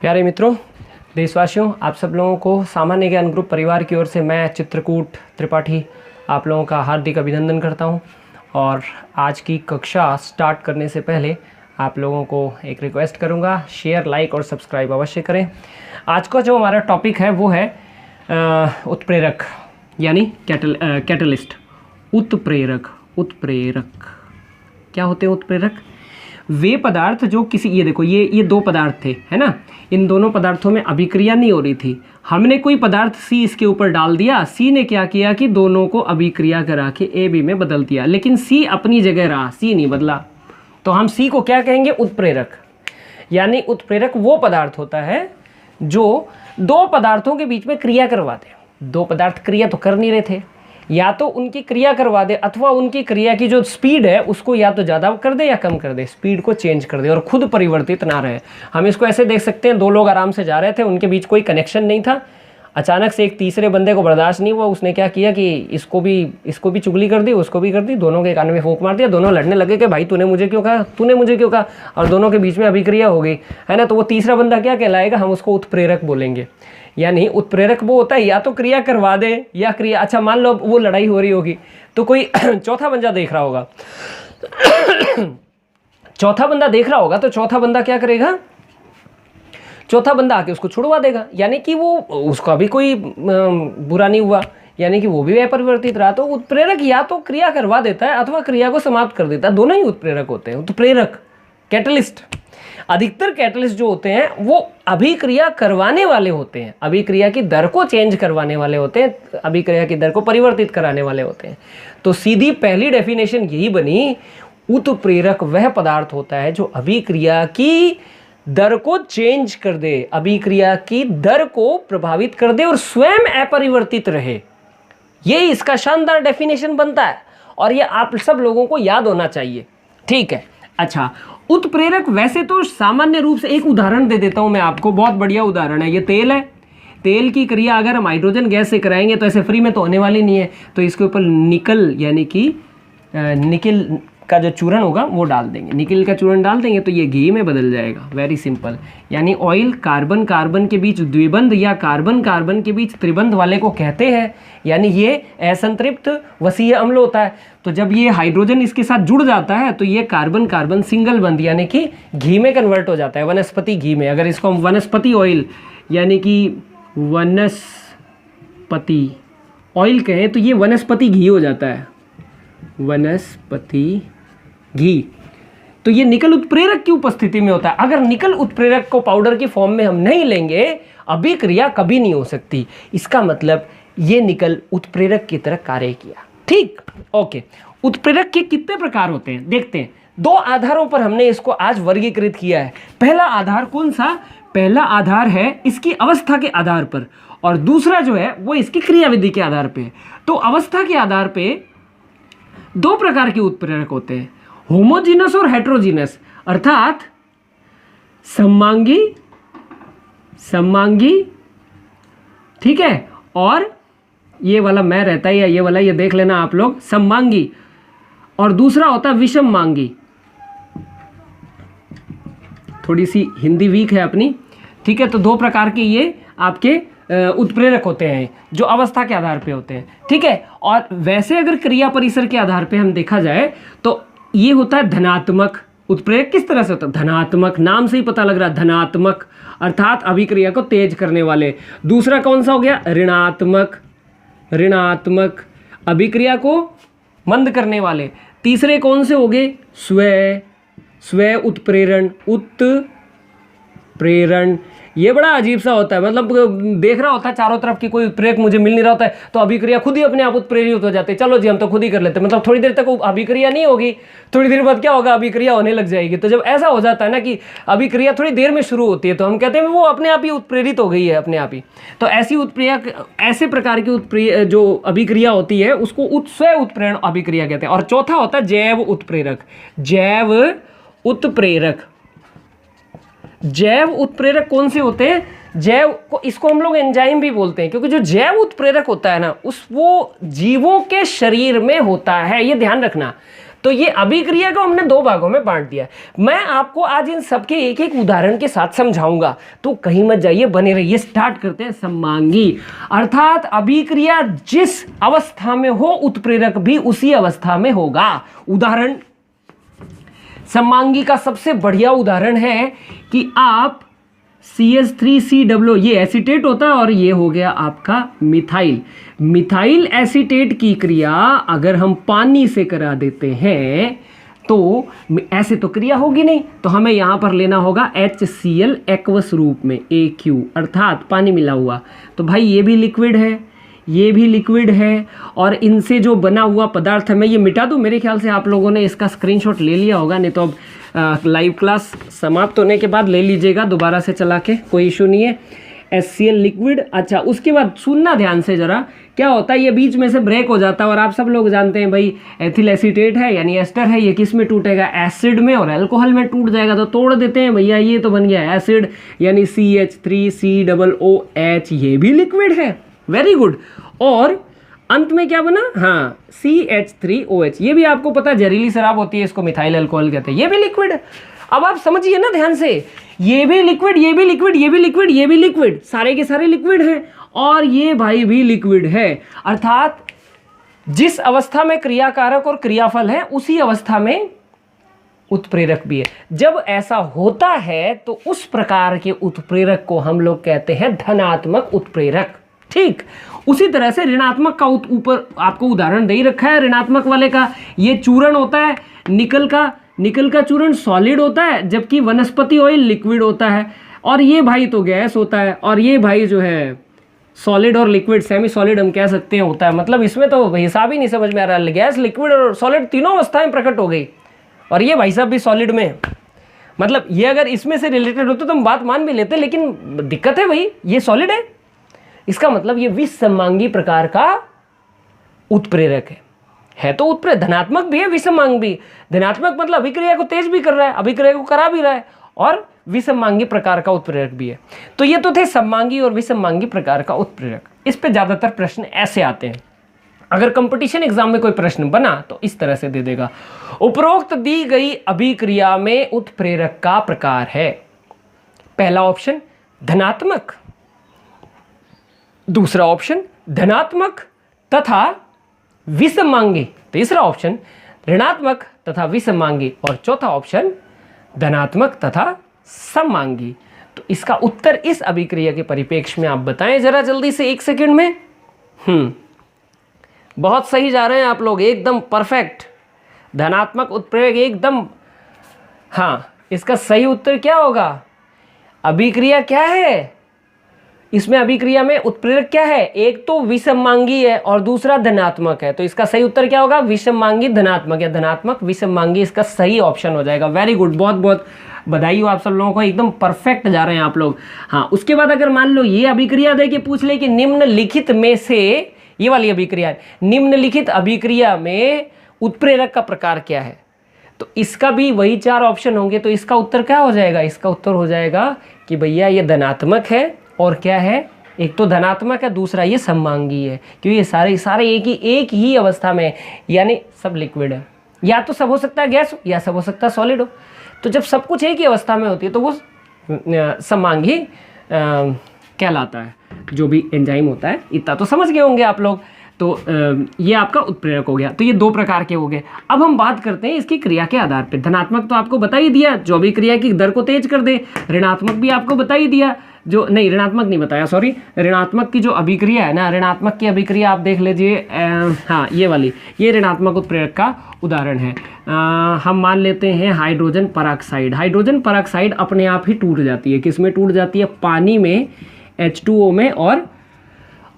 प्यारे मित्रों, देशवासियों, आप सब लोगों को सामान्य ज्ञान ग्रुप परिवार की ओर से मैं चित्रकूट त्रिपाठी आप लोगों का हार्दिक अभिनंदन करता हूं। और आज की कक्षा स्टार्ट करने से पहले आप लोगों को एक रिक्वेस्ट करूंगा, शेयर, लाइक और सब्सक्राइब अवश्य करें। आज का जो हमारा टॉपिक है वो है उत्प्रेरक यानी कैटलिस्ट। उत्प्रेरक क्या होते हैं उत्प्रेरक? वे पदार्थ जो किसी, ये देखो, ये दो पदार्थ थे, है ना। इन दोनों पदार्थों में अभिक्रिया नहीं हो रही थी। हमने कोई पदार्थ सी इसके ऊपर डाल दिया, सी ने क्या किया कि दोनों को अभिक्रिया करा के ए बी में बदल दिया, लेकिन सी अपनी जगह रहा, सी नहीं बदला। तो हम सी को क्या कहेंगे? उत्प्रेरक। यानी उत्प्रेरक वो पदार्थ होता है जो दो पदार्थों के बीच में क्रिया करवा दे। दो पदार्थ क्रिया तो कर नहीं रहे थे, या तो उनकी क्रिया करवा दे अथवा उनकी क्रिया की जो स्पीड है उसको या तो ज़्यादा कर दे या कम कर दे, स्पीड को चेंज कर दे और खुद परिवर्तित ना रहे। हम इसको ऐसे देख सकते हैं, दो लोग आराम से जा रहे थे, उनके बीच कोई कनेक्शन नहीं था। अचानक से एक तीसरे बंदे को बर्दाश्त नहीं हुआ, उसने क्या किया कि इसको भी चुगली कर दी, उसको भी कर दी, दोनों के कान में फूंक मार दिया। दोनों लड़ने लगे कि भाई तूने मुझे क्यों कहा, तूने मुझे क्यों कहा, और दोनों के बीच में अभिक्रिया हो गई, है ना। तो वो तीसरा बंदा क्या कहलाएगा? हम उसको उत्प्रेरक बोलेंगे। यानी उत्प्रेरक वो होता है या तो क्रिया करवा दे या क्रिया, अच्छा मान लो वो लड़ाई हो रही होगी तो कोई चौथा बंदा देख रहा होगा चौथा बंदा देख रहा होगा तो चौथा बंदा क्या करेगा? चौथा बंदा आके उसको छुड़वा देगा, यानी कि वो उसका भी कोई बुरा नहीं हुआ, यानी कि वो भी अपरिवर्तित रहा। तो उत्प्रेरक या तो क्रिया करवा देता है अथवा क्रिया को समाप्त कर देता है, दोनों ही उत्प्रेरक होते हैं। उत्प्रेरक, कैटलिस्ट। अधिकतर कैटलिस्ट जो होते हैं वो अभिक्रिया करवाने वाले होते हैं, अभिक्रिया की दर को चेंज करवाने वाले होते हैं, अभिक्रिया की दर को परिवर्तित कराने वाले होते हैं। तो सीधी पहली डेफिनेशन यही बनी, उत्प्रेरक वह पदार्थ होता है जो अभिक्रिया की दर को चेंज कर दे, अभिक्रिया की दर को प्रभावित कर दे और स्वयं अपरिवर्तित रहे। ये इसका शानदार डेफिनेशन बनता है और ये आप सब लोगों को याद होना चाहिए, ठीक है। अच्छा, उत्प्रेरक वैसे तो सामान्य रूप से, एक उदाहरण दे देता हूं मैं आपको, बहुत बढ़िया उदाहरण है। ये तेल है, तेल की क्रिया अगर हम हाइड्रोजन गैस से कराएंगे तो ऐसे फ्री में तो होने वाली नहीं है, तो इसके ऊपर निकल यानी कि निकल का जो चूर्ण होगा वो डाल देंगे, निकल का चूर्ण डाल देंगे तो ये घी में बदल जाएगा। Very simple. यानी ऑयल कार्बन कार्बन के बीच द्विबंध या कार्बन कार्बन के बीच त्रिबंध वाले को कहते हैं, यानी ये असंतृप्त वसीय अम्ल होता है। तो जब ये हाइड्रोजन इसके साथ जुड़ जाता है तो ये कार्बन कार्बन सिंगल बंध यानी कि घी में कन्वर्ट हो जाता है, वनस्पति घी में। अगर इसको हम वनस्पति ऑयल यानी कि वनस्पति ऑयल कहें तो ये वनस्पति घी हो जाता है, वनस्पति घी। तो ये निकल उत्प्रेरक की उपस्थिति में होता है। अगर निकल उत्प्रेरक को पाउडर की फॉर्म में हम नहीं लेंगे, अभिक्रिया कभी नहीं हो सकती। इसका मतलब ये निकल उत्प्रेरक की तरह कार्य किया, ठीक। ओके, उत्प्रेरक के कितने प्रकार होते हैं देखते हैं। दो आधारों पर हमने इसको आज वर्गीकृत किया है। पहला आधार कौन सा? पहला आधार है इसकी अवस्था के आधार पर, और दूसरा जो है वो इसकी क्रियाविधि के आधार पे। तो अवस्था के आधार पे दो प्रकार के उत्प्रेरक होते हैं, होमोजीनस और हेट्रोजीनस, अर्थात सममांगी, ठीक है। और ये वाला मैं रहता है या ये वाला, ये देख लेना आप लोग, सममांगी। और दूसरा होता है विषम मांगी। थोड़ी सी हिंदी वीक है अपनी, ठीक है। तो दो प्रकार के ये आपके उत्प्रेरक होते हैं जो अवस्था के आधार पे होते हैं, ठीक है। और वैसे अगर क्रिया परिसर के आधार पे हम देखा जाए तो ये होता है धनात्मक उत्प्रेरक। किस तरह से होता है? धनात्मक, नाम से ही पता लग रहा है, धनात्मक अर्थात अभिक्रिया को तेज करने वाले। दूसरा कौन सा हो गया? ऋणात्मक अभिक्रिया को मंद करने वाले। तीसरे कौन से हो गए? स्व उत्प्रेरण। ये बड़ा अजीब सा होता है, मतलब देख रहा होता है चारों तरफ की कोई उत्प्रेरक मुझे मिल नहीं रहा होता है, तो अभिक्रिया खुद ही अपने आप उत्प्रेरित हो जाते हैं। चलो जी हम तो खुद ही कर लेते हैं, मतलब थोड़ी देर तक अभिक्रिया नहीं होगी, थोड़ी देर बाद क्या होगा? अभिक्रिया होने लग जाएगी। तो जब ऐसा हो जाता है ना कि अभिक्रिया थोड़ी देर में शुरू होती है तो हम कहते हैं वो अपने आप ही उत्प्रेरित हो गई है अपने आप ही। तो ऐसी ऐसे प्रकार की जो अभिक्रिया होती है उसको स्व उत्प्रेरण अभिक्रिया कहते हैं। और चौथा होता है जैव उत्प्रेरक। जैव उत्प्रेरक कौन से होते हैं? जैव को, इसको हम लोग एंजाइम भी बोलते हैं, क्योंकि जो जैव उत्प्रेरक होता है ना वो जीवों के शरीर में होता है, ये ध्यान रखना। तो ये अभिक्रिया को हमने दो भागों में बांट दिया। मैं आपको आज इन सबके एक एक उदाहरण के साथ समझाऊंगा, तो कहीं मत जाइए, बने रहिए। स्टार्ट करते हैं। सममांगी अर्थात अभिक्रिया जिस अवस्था में हो उत्प्रेरक भी उसी अवस्था में होगा। उदाहरण, सममांगी का सबसे बढ़िया उदाहरण है कि आप CH3COO, ये एसीटेट होता है और ये हो गया आपका मिथाइल। मिथाइल एसीटेट की क्रिया अगर हम पानी से करा देते हैं तो ऐसे तो क्रिया होगी नहीं, तो हमें यहां पर लेना होगा HCl एक्वस रूप में AQ, अर्थात पानी मिला हुआ। तो भाई ये भी लिक्विड है, ये भी लिक्विड है, और इनसे जो बना हुआ पदार्थ है, मैं ये मिटा दूं, मेरे ख्याल से आप लोगों ने इसका स्क्रीनशॉट ले लिया होगा, नहीं तो अब लाइव क्लास समाप्त होने के बाद ले लीजिएगा दोबारा से चला के, कोई इशू नहीं है। HCl liquid. अच्छा, उसके बाद सुनना ध्यान से जरा, क्या होता है ये बीच में से ब्रेक हो जाता है, और आप सब लोग जानते हैं भाई एथिल एसीटेट है यानी एस्टर है, ये किस में टूटेगा, एसिड में और अल्कोहल में टूट जाएगा, तो तोड़ देते हैं भैया, ये तो बन गया एसिड यानी CH3COOH, ये भी लिक्विड है, वेरी गुड। और अंत में क्या बना, हाँ CH3OH, ये भी आपको पता है जहरीली शराब होती है, इसको मिथाइल अल्कोहल कहते हैं, ये भी लिक्विड है। अब आप समझिए ना ध्यान से, ये भी लिक्विड, ये भी लिक्विड, ये भी लिक्विड, ये भी लिक्विड, सारे के सारे लिक्विड हैं, और ये भाई भी लिक्विड है। अर्थात जिस अवस्था में क्रियाकारक और क्रियाफल है उसी अवस्था में उत्प्रेरक भी है। जब ऐसा होता है तो उस प्रकार के उत्प्रेरक को हम लोग कहते हैं धनात्मक उत्प्रेरक। ठीक उसी तरह से ऋणात्मक का ऊपर आपको उदाहरण दे ही रखा है, ऋणात्मक वाले का। ये चूर्ण होता है निकल का, निकल का चूर्ण सॉलिड होता है, जबकि वनस्पति ऑयल लिक्विड होता है, और ये भाई तो गैस होता है, और ये भाई जो है सॉलिड और लिक्विड, सेमी सॉलिड हम कह सकते हैं होता है। मतलब इसमें तो हिसाब ही नहीं समझ में आ रहा, गैस लिक्विड और सॉलिड तीनों अवस्थाएं प्रकट हो गई, और ये भाई साहब भी सॉलिड में। मतलब ये अगर इसमें से रिलेटेड होते तो हम बात मान भी लेते, लेकिन दिक्कत है भाई ये सॉलिड है, इसका मतलब ये विसमांगी प्रकार का उत्प्रेरक है तो उत्प्रेरक, धनात्मक भी है विसमांग भी। धनात्मक मतलब अभिक्रिया को तेज भी कर रहा है, अभिक्रिया को करा भी रहा है, और विसमांगी प्रकार का उत्प्रेरक भी है। तो ये तो थे सममांगी और विसमांगी प्रकार का उत्प्रेरक। इस पे ज्यादातर प्रश्न ऐसे आते हैं, अगर कंपटीशन एग्जाम में कोई प्रश्न बना तो इस तरह से दे देगा, उपरोक्त दी गई अभिक्रिया में उत्प्रेरक का प्रकार है। पहला ऑप्शन धनात्मक, दूसरा ऑप्शन धनात्मक तथा विसमांगी, तीसरा ऑप्शन ऋणात्मक तथा विसमांगी, और चौथा ऑप्शन धनात्मक तथा सममांगी। तो इसका उत्तर इस अभिक्रिया के परिप्रेक्ष्य में आप बताएं जरा जल्दी से, 1 सेकंड में। बहुत सही जा रहे हैं आप लोग, एकदम परफेक्ट। धनात्मक उत्प्रेरक एकदम, हाँ इसका सही उत्तर क्या होगा, अभिक्रिया क्या है, इसमें अभिक्रिया में उत्प्रेरक क्या है, एक तो विसमांगी है और दूसरा धनात्मक है, तो इसका सही उत्तर क्या होगा, विसमांगी धनात्मक या धनात्मक विसमांगी, इसका सही ऑप्शन हो जाएगा। वेरी गुड, बहुत बहुत बधाई हो आप सब लोगों को, एकदम परफेक्ट जा रहे हैं आप लोग। हाँ उसके बाद अगर मान लो ये अभिक्रिया दे के पूछ ले कि निम्नलिखित में से, ये वाली अभिक्रिया है, निम्नलिखित अभिक्रिया में उत्प्रेरक का प्रकार क्या है, तो इसका भी वही 4 ऑप्शन होंगे, तो इसका उत्तर क्या हो जाएगा, इसका उत्तर हो जाएगा कि भैया ये धनात्मक है, और क्या है, एक तो धनात्मक है, दूसरा ये सममांगी है, क्योंकि ये सारे एक ही अवस्था में, यानी सब लिक्विड है, या तो सब हो सकता है गैस या सब हो सकता है सॉलिड हो। तो जब सब कुछ एक ही अवस्था में होती है तो वो सममांगी कहलाता है, जो भी एंजाइम होता है। इतना तो समझ गए होंगे आप लोग। तो ये आपका उत्प्रेरक हो गया। तो ये 2 प्रकार के हो गए। अब हम बात करते हैं इसकी क्रिया के आधार पे। धनात्मक तो आपको बता ही दिया, जो भी क्रिया की दर को तेज कर दे। ऋणात्मक भी आपको बता ही दिया, जो नहीं ऋणात्मक नहीं बताया, सॉरी, ऋणात्मक की जो अभिक्रिया है ना, ऋणात्मक की अभिक्रिया आप देख लीजिए, हाँ ये वाली, ये ऋणात्मक उत्प्रेरक का उदाहरण है। हम मान लेते हैं हाइड्रोजन परऑक्साइड। हाइड्रोजन परऑक्साइड अपने आप ही टूट जाती है, किस में टूट जाती है, पानी में, H2O में और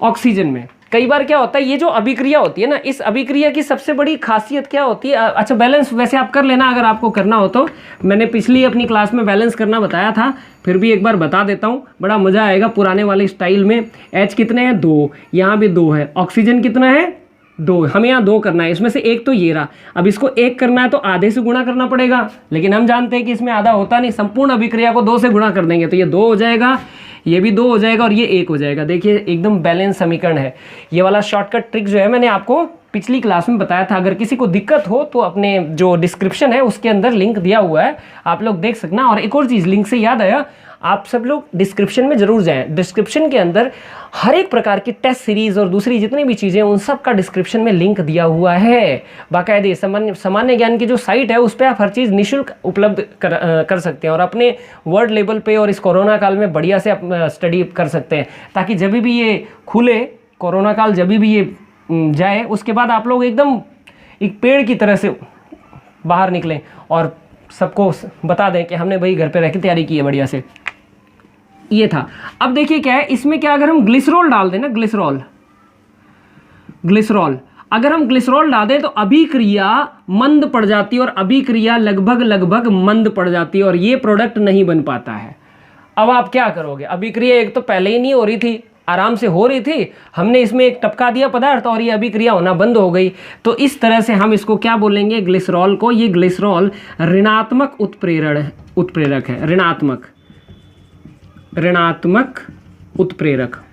ऑक्सीजन में। कई बार क्या होता है, ये जो अभिक्रिया होती है ना, इस अभिक्रिया की सबसे बड़ी खासियत क्या होती है, अच्छा बैलेंस वैसे आप कर लेना अगर आपको करना हो तो, मैंने पिछली अपनी क्लास में बैलेंस करना बताया था, फिर भी एक बार बता देता हूँ, बड़ा मज़ा आएगा पुराने वाले स्टाइल में। H कितने हैं, 2, यहाँ भी 2 है, ऑक्सीजन कितना है, 2, हमें यहाँ 2 करना है, इसमें से एक तो ये रहा। अब इसको 1 करना है तो आधे से गुणा करना पड़ेगा, लेकिन हम जानते हैं कि इसमें आधा होता नहीं, संपूर्ण अभिक्रिया को 2 से गुणा कर देंगे तो ये 2 हो जाएगा, ये भी 2 हो जाएगा और ये 1 हो जाएगा। देखिए एकदम बैलेंस समीकरण है। ये वाला शॉर्टकट ट्रिक जो है मैंने आपको पिछली क्लास में बताया था। अगर किसी को दिक्कत हो तो अपने जो डिस्क्रिप्शन है उसके अंदर लिंक दिया हुआ है, आप लोग देख सकना। और एक और चीज़, लिंक से याद आया, आप सब लोग डिस्क्रिप्शन में जरूर जाएं। डिस्क्रिप्शन के अंदर हर एक प्रकार की टेस्ट सीरीज़ और दूसरी जितनी भी चीज़ें उन सब का डिस्क्रिप्शन में लिंक दिया हुआ है। बाकायदे सामान्य ज्ञान की जो साइट है उस पर आप हर चीज़ निःशुल्क उपलब्ध कर सकते हैं और अपने वर्ड लेवल पे और इस कोरोना काल में बढ़िया से आप स्टडी कर सकते हैं, ताकि जब भी ये खुले कोरोना काल, जब भी ये जाए, उसके बाद आप लोग एकदम एक पेड़ की तरह से बाहर निकलें और सबको बता दें कि हमने भाई घर पे रह के तैयारी की है बढ़िया से। ये था। अब देखिए क्या है इसमें, क्या अगर हम ग्लिसरॉल डाल दें ना, ग्लिसरॉल अगर हम ग्लिसरॉल डाल दें तो अभिक्रिया मंद पड़ जाती है और अभिक्रिया लगभग मंद पड़ जाती है और ये प्रोडक्ट नहीं बन पाता है। अब आप क्या करोगे, अभिक्रिया एक तो पहले ही नहीं हो रही थी, आराम से हो रही थी, हमने इसमें एक टपका दिया पदार्थ और ये अभिक्रिया होना बंद हो गई। तो इस तरह से हम इसको क्या बोलेंगे, ग्लिसरॉल को। ये ग्लिसरॉल ऋणात्मक उत्प्रेरक है, ऋणात्मक उत्प्रेरक।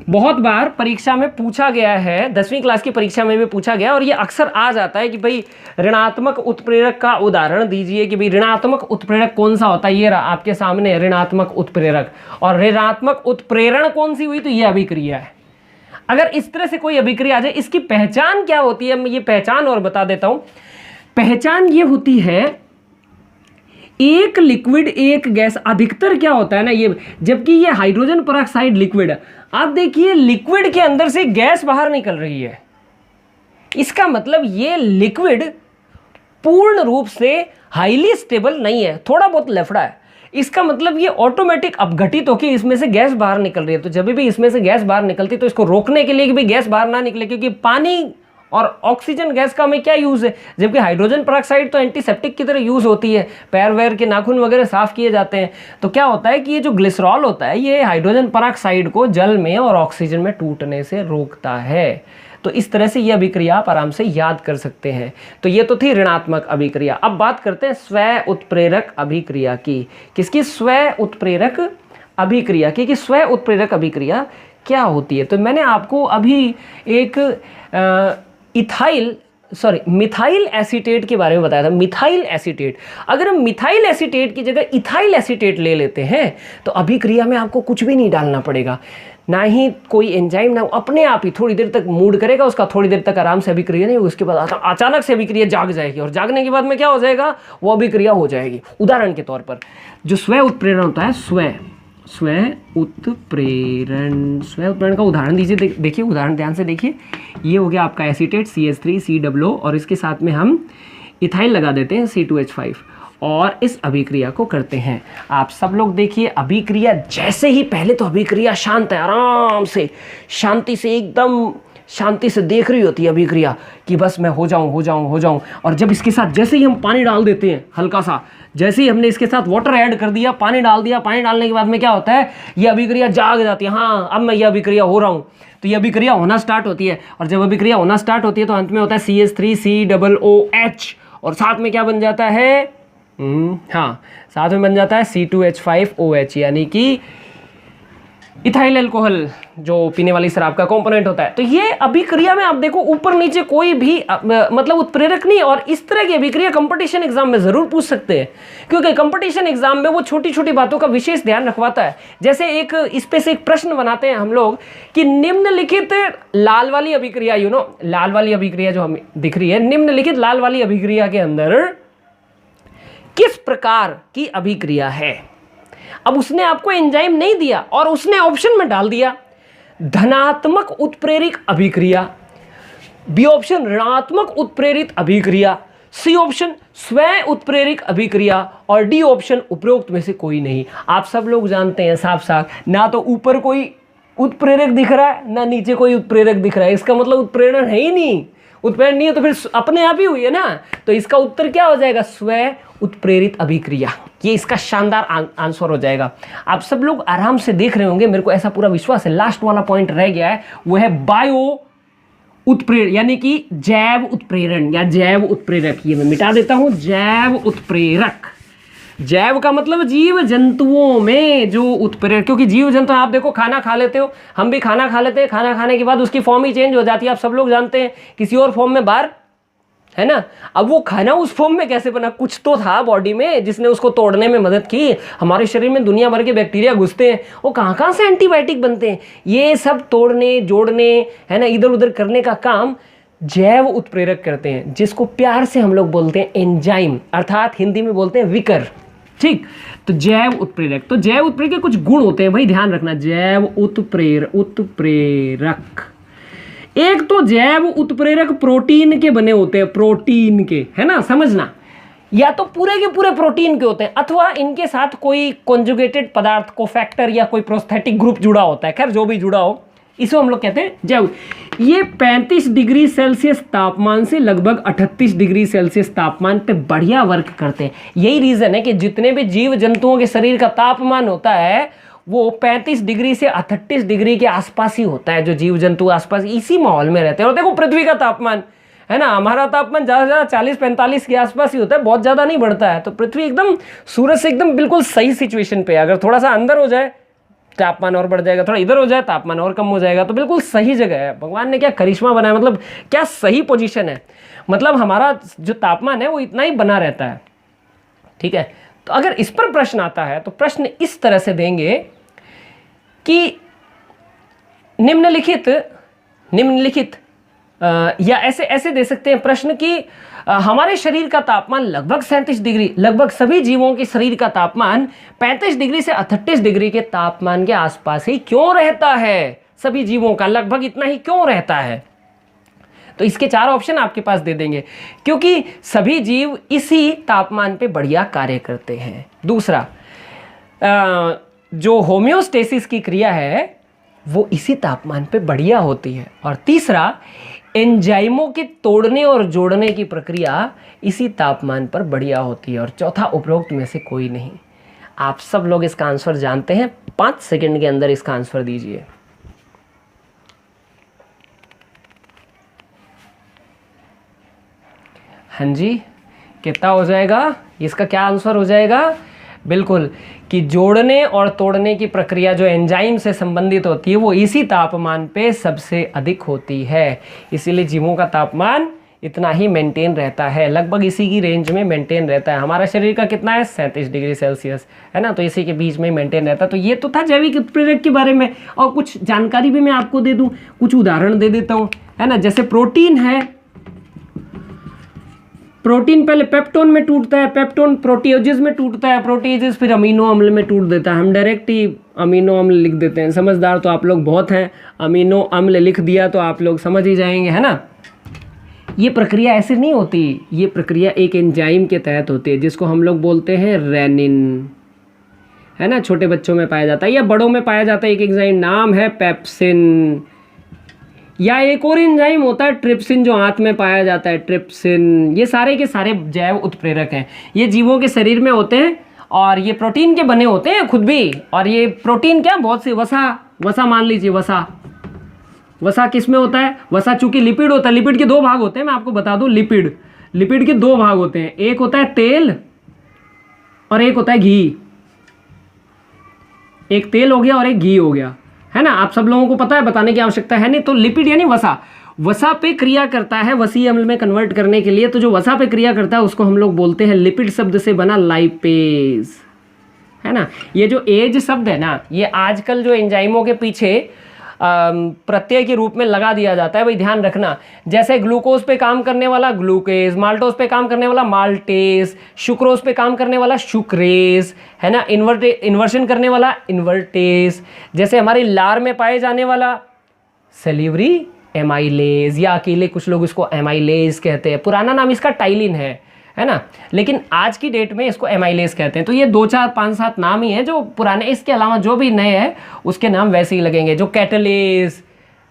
बहुत बार परीक्षा में पूछा गया है, 10वीं क्लास की परीक्षा में भी पूछा गया और ये अक्सर आ जाता है कि भाई ऋणात्मक उत्प्रेरक का उदाहरण दीजिए, कि भाई ऋणात्मक उत्प्रेरक कौन सा होता है। ये रहा आपके सामने ऋणात्मक उत्प्रेरक, और ऋणात्मक उत्प्रेरण कौन सी हुई, तो ये अभिक्रिया है। अगर इस तरह से कोई अभिक्रिया आ जाए, इसकी पहचान क्या होती है, मैं ये पहचान और बता देता हूं। पहचान ये होती है, एक लिक्विड एक गैस, अधिकतर क्या होता है ना ये, जबकि ये हाइड्रोजन पेरोक्साइड लिक्विड है, आप देखिए लिक्विड के अंदर से गैस बाहर निकल रही है। इसका मतलब ये लिक्विड पूर्ण रूप से हाईली स्टेबल नहीं है, थोड़ा बहुत लफड़ा है। इसका मतलब ये ऑटोमेटिक अपघटित होकर इसमें से गैस बाहर निकल रही है। तो जब भी इसमें से गैस बाहर निकलती तो इसको रोकने के लिए कि भाई गैस बाहर ना निकले, क्योंकि पानी और ऑक्सीजन गैस का हमें क्या यूज़ है, जबकि हाइड्रोजन पेरोक्साइड तो एंटीसेप्टिक की तरह यूज़ होती है, पैर वैर के नाखून वगैरह साफ किए जाते हैं। तो क्या होता है कि ये जो ग्लिसरॉल होता है ये हाइड्रोजन पेरोक्साइड को जल में और ऑक्सीजन में टूटने से रोकता है। तो इस तरह से ये अभिक्रिया आप आराम से याद कर सकते हैं। तो ये तो थी ऋणात्मक अभिक्रिया। अब बात करते हैं स्व उत्प्रेरक अभिक्रिया की। किसकी, स्व उत्प्रेरक अभिक्रिया की, कि स्व उत्प्रेरक अभिक्रिया क्या होती है। तो मैंने आपको अभी एक मिथाइल एसीटेट के बारे में बताया था। मिथाइल एसीटेट, अगर हम मिथाइल एसीटेट की जगह इथाइल एसीटेट ले लेते हैं तो अभिक्रिया में आपको कुछ भी नहीं डालना पड़ेगा, ना ही कोई एंजाइम, ना अपने आप ही थोड़ी देर तक मूड करेगा उसका, थोड़ी देर तक आराम से अभिक्रिया नहीं होगी, उसके बाद अचानक से अभिक्रिया जाग जाएगी और जागने के बाद में क्या हो जाएगा, वो अभिक्रिया हो जाएगी। उदाहरण के तौर पर जो स्व उत्प्रेरण होता है, स्व उत्प्रेरण का उदाहरण दीजिए। देखिए उदाहरण ध्यान से देखिए, ये हो गया आपका एसीटेट CH3COO और इसके साथ में हम इथाइल लगा देते हैं C2H5 और इस अभिक्रिया को करते हैं। आप सब लोग देखिए अभिक्रिया जैसे ही, पहले तो अभिक्रिया शांत है, आराम से शांति से एकदम शांति से देख रही होती है अभिक्रिया कि बस मैं हो जाऊं। और जब इसके साथ जैसे ही हम पानी डाल देते हैं हल्का सा, जैसे ही हमने इसके साथ वाटर ऐड कर दिया, पानी डाल दिया, पानी डालने के बाद में क्या होता है, ये अभिक्रिया जाग जाती है। हाँ, अब मैं ये अभिक्रिया हो रहा हूँ, तो ये अभिक्रिया होना स्टार्ट होती है। और जब अभिक्रिया होना स्टार्ट होती है तो अंत में होता है CH3COOH और साथ में क्या बन जाता है, हाँ, साथ में बन जाता है C2H5OH, यानी कि इथाइल अल्कोहल, जो पीने वाली शराब का कंपोनेंट होता है। तो ये अभिक्रिया में आप देखो ऊपर नीचे कोई भी मतलब उत्प्रेरक नहीं। और इस तरह की अभिक्रिया कंपटीशन एग्जाम में जरूर पूछ सकते हैं, क्योंकि कंपटीशन एग्जाम में वो छोटी छोटी बातों का विशेष ध्यान रखवाता है। जैसे एक इस पे से एक प्रश्न बनाते हैं हम लोग कि निम्नलिखित लाल वाली अभिक्रिया, लाल वाली अभिक्रिया जो हमें दिख रही है, निम्नलिखित लाल वाली अभिक्रिया के अंदर किस प्रकार की अभिक्रिया है। अब उसने आपको एंजाइम नहीं दिया और उसने ऑप्शन में डाल दिया धनात्मक उत्प्रेरक अभिक्रिया, बी ऑप्शन ऋणात्मक उत्प्रेरित अभिक्रिया, सी ऑप्शन स्व उत्प्रेरक अभिक्रिया और डी ऑप्शन उपरोक्त में से कोई नहीं। आप सब लोग जानते हैं साफ साफ, ना तो ऊपर कोई उत्प्रेरक दिख रहा है ना नीचे कोई उत्प्रेरक दिख रहा है, इसका मतलब उत्प्रेरण है ही नहीं। उत्प्रेरण नहीं है तो फिर अपने आप ही हुई है ना। तो इसका उत्तर क्या हो जाएगा, स्व उत्प्रेरित अभिक्रिया। ये इसका शानदार आंसर हो जाएगा। आप सब लोग आराम से देख रहे होंगे, मेरे को ऐसा पूरा विश्वास है। लास्ट वाला पॉइंट रह गया है, वो है बायो उत्प्रेरण, यानी कि जैव उत्प्रेरण या जैव उत्प्रेरक। ये मैं मिटा देता हूं, जैव उत्प्रेरक। जैव का मतलब जीव जंतुओं में जो उत्प्रेरक, क्योंकि जीव जंतु आप देखो खाना खा लेते हो, हम भी खाना खा लेते हैं, खाना खाने के बाद उसकी फॉर्म ही चेंज हो जाती है, आप सब लोग जानते हैं, किसी और फॉर्म में बाहर, है ना। अब वो खाना उस फॉर्म में कैसे बना, कुछ तो था बॉडी में जिसने उसको तोड़ने में मदद की। हमारे शरीर में दुनिया भर के बैक्टीरिया घुसते हैं, वो कहाँ कहाँ से एंटीबायोटिक बनते हैं, ये सब तोड़ने जोड़ने, है ना, इधर उधर करने का काम जैव उत्प्रेरक करते हैं, जिसको प्यार से हम लोग बोलते हैं एंजाइम, अर्थात हिंदी में बोलते हैं विकर। ठीक, तो जैव उत्प्रेरक, तो जैव उत्प्रेरक के कुछ गुण होते हैं भाई, ध्यान रखना। जैव उत्प्रेरक, एक तो जैव उत्प्रेरक प्रोटीन के बने होते हैं, प्रोटीन के, है ना, समझना, या तो पूरे के पूरे प्रोटीन के होते हैं, अथवा इनके साथ कोई कॉन्जुगेटेड पदार्थ, कोफैक्टर या कोई प्रोस्थेटिक ग्रुप जुड़ा होता है, खैर जो भी जुड़ा हो, इसको हम लोग कहते हैं जैव। ये 35 डिग्री सेल्सियस तापमान से लगभग 38 डिग्री सेल्सियस तापमान पे बढ़िया वर्क करते हैं। यही रीजन है कि जितने भी जीव जंतुओं के शरीर का तापमान होता है वो 35 डिग्री से 38 डिग्री के आसपास ही होता है। जो जीव जंतु आसपास इसी माहौल में रहते हैं। और देखो पृथ्वी का तापमान, है ना, हमारा तापमान ज़्यादा से ज़्यादा 40-45 के आसपास ही होता है, बहुत ज़्यादा नहीं बढ़ता है। तो पृथ्वी एकदम सूरज से एकदम बिल्कुल सही सिचुएशन पे है। अगर थोड़ा सा अंदर हो जाए तापमान और बढ़ जाएगा, थोड़ा इधर हो जाए तापमान और कम हो जाएगा, तो बिल्कुल सही जगह है। भगवान ने क्या करिश्मा बनाया, मतलब क्या सही पोजीशन है, मतलब हमारा जो तापमान है वो इतना ही बना रहता है। ठीक है, तो अगर इस पर प्रश्न आता है तो प्रश्न इस तरह से देंगे कि निम्नलिखित या ऐसे दे सकते हैं प्रश्न कि हमारे शरीर का तापमान लगभग 37 डिग्री, लगभग सभी जीवों के शरीर का तापमान 35 डिग्री से 38 डिग्री के तापमान के आसपास ही क्यों रहता है, सभी जीवों का लगभग इतना ही क्यों रहता है। तो इसके 4 ऑप्शन आपके पास दे देंगे, क्योंकि सभी जीव इसी तापमान पे बढ़िया कार्य करते हैं। दूसरा, जो होम्योस्टेसिस की क्रिया है वो इसी तापमान पे बढ़िया होती है। और तीसरा, एंजाइमों के तोड़ने और जोड़ने की प्रक्रिया इसी तापमान पर बढ़िया होती है। और चौथा, उपरोक्त में से कोई नहीं। आप सब लोग इसका आंसर जानते हैं, 5 सेकंड के अंदर इसका आंसर दीजिए। हाँ जी, कितना हो जाएगा, इसका क्या आंसर हो जाएगा, बिल्कुल, कि जोड़ने और तोड़ने की प्रक्रिया जो एंजाइम से संबंधित होती है वो इसी तापमान पे सबसे अधिक होती है। इसीलिए जीवों का तापमान इतना ही मेंटेन रहता है, लगभग इसी की रेंज में मेंटेन रहता है। हमारा शरीर का कितना है, 37 डिग्री सेल्सियस, है ना, तो इसी के बीच में मेंटेन रहता है। तो ये तो था जैविक उत्प्रेरक के बारे में। और कुछ जानकारी भी मैं आपको दे दूँ, कुछ उदाहरण दे देता हूँ, है ना। जैसे प्रोटीन है, प्रोटीन पहले पेप्टोन में टूटता है, पेप्टोन प्रोटीओजेज में टूटता है, प्रोटीओजेज फिर अमीनो अम्ल में टूट देता है। हम डायरेक्ट ही अमीनो अम्ल लिख देते हैं, समझदार तो आप लोग बहुत हैं, अमीनो अम्ल लिख दिया तो आप लोग समझ ही जाएंगे, है ना। ये प्रक्रिया ऐसे नहीं होती, ये प्रक्रिया एक एंजाइम के तहत होती है जिसको हम लोग बोलते हैं रेनिन, है ना। छोटे बच्चों में पाया जाता है या बड़ों में पाया जाता है, एक एंजाइम नाम है पेप्सिन। या एक और एंजाइम होता है ट्रिप्सिन, जो हाथ में पाया जाता है, ट्रिप्सिन। ये सारे के सारे जैव उत्प्रेरक हैं, ये जीवों के शरीर में होते हैं और ये प्रोटीन के बने होते हैं खुद भी। और ये प्रोटीन क्या, बहुत सी वसा मान लीजिए, वसा किस में होता है, वसा चूंकि लिपिड होता है, लिपिड के 2 भाग होते हैं, मैं आपको बता दूं, लिपिड के 2 भाग होते हैं, एक होता है तेल और एक होता है घी। एक तेल हो गया और एक घी हो गया, है ना। आप सब लोगों को पता है, बताने की आवश्यकता है नहीं। तो लिपिड यानी वसा पे क्रिया करता है वसीय अम्ल में कन्वर्ट करने के लिए। तो जो वसा पे क्रिया करता है उसको हम लोग बोलते हैं, लिपिड शब्द से बना लाइपेज, है ना। ये जो एज शब्द है ना, ये आजकल जो एंजाइमों के पीछे प्रत्यय के रूप में लगा दिया जाता है, भाई ध्यान रखना। जैसे ग्लूकोज पे काम करने वाला ग्लूकेज, माल्टोज पे काम करने वाला माल्टेज, शुक्रोज पे काम करने वाला शुक्रेज, है ना, इन्वर्शन करने वाला इन्वर्टेज। जैसे हमारी लार में पाए जाने वाला सेल्यूरी एमाइलेज, या अकेले कुछ लोग इसको एमाइलेज कहते हैं, पुराना नाम इसका टाइलिन है ना, लेकिन आज की डेट में इसको एमाइलेज कहते हैं। तो ये 2, 4, 5, 7 नाम ही हैं जो पुराने, इसके अलावा जो भी नए हैं उसके नाम वैसे ही लगेंगे। जो कैटलेज,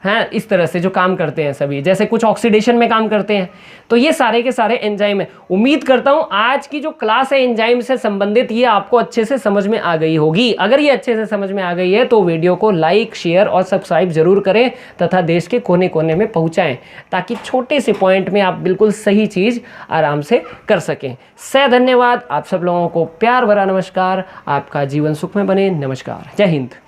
हैं, इस तरह से जो काम करते हैं सभी, जैसे कुछ ऑक्सीडेशन में काम करते हैं। तो ये सारे के सारे एंजाइम है। उम्मीद करता हूं आज की जो क्लास है एंजाइम से संबंधित ये आपको अच्छे से समझ में आ गई होगी। अगर ये अच्छे से समझ में आ गई है तो वीडियो को लाइक, शेयर और सब्सक्राइब जरूर करें तथा देश के कोने कोने में पहुंचाएं, ताकि छोटे से पॉइंट में आप बिल्कुल सही चीज आराम से कर सकें। धन्यवाद। आप सब लोगों को प्यार भरा नमस्कार। आपका जीवन सुख में बने। नमस्कार। जय हिंद।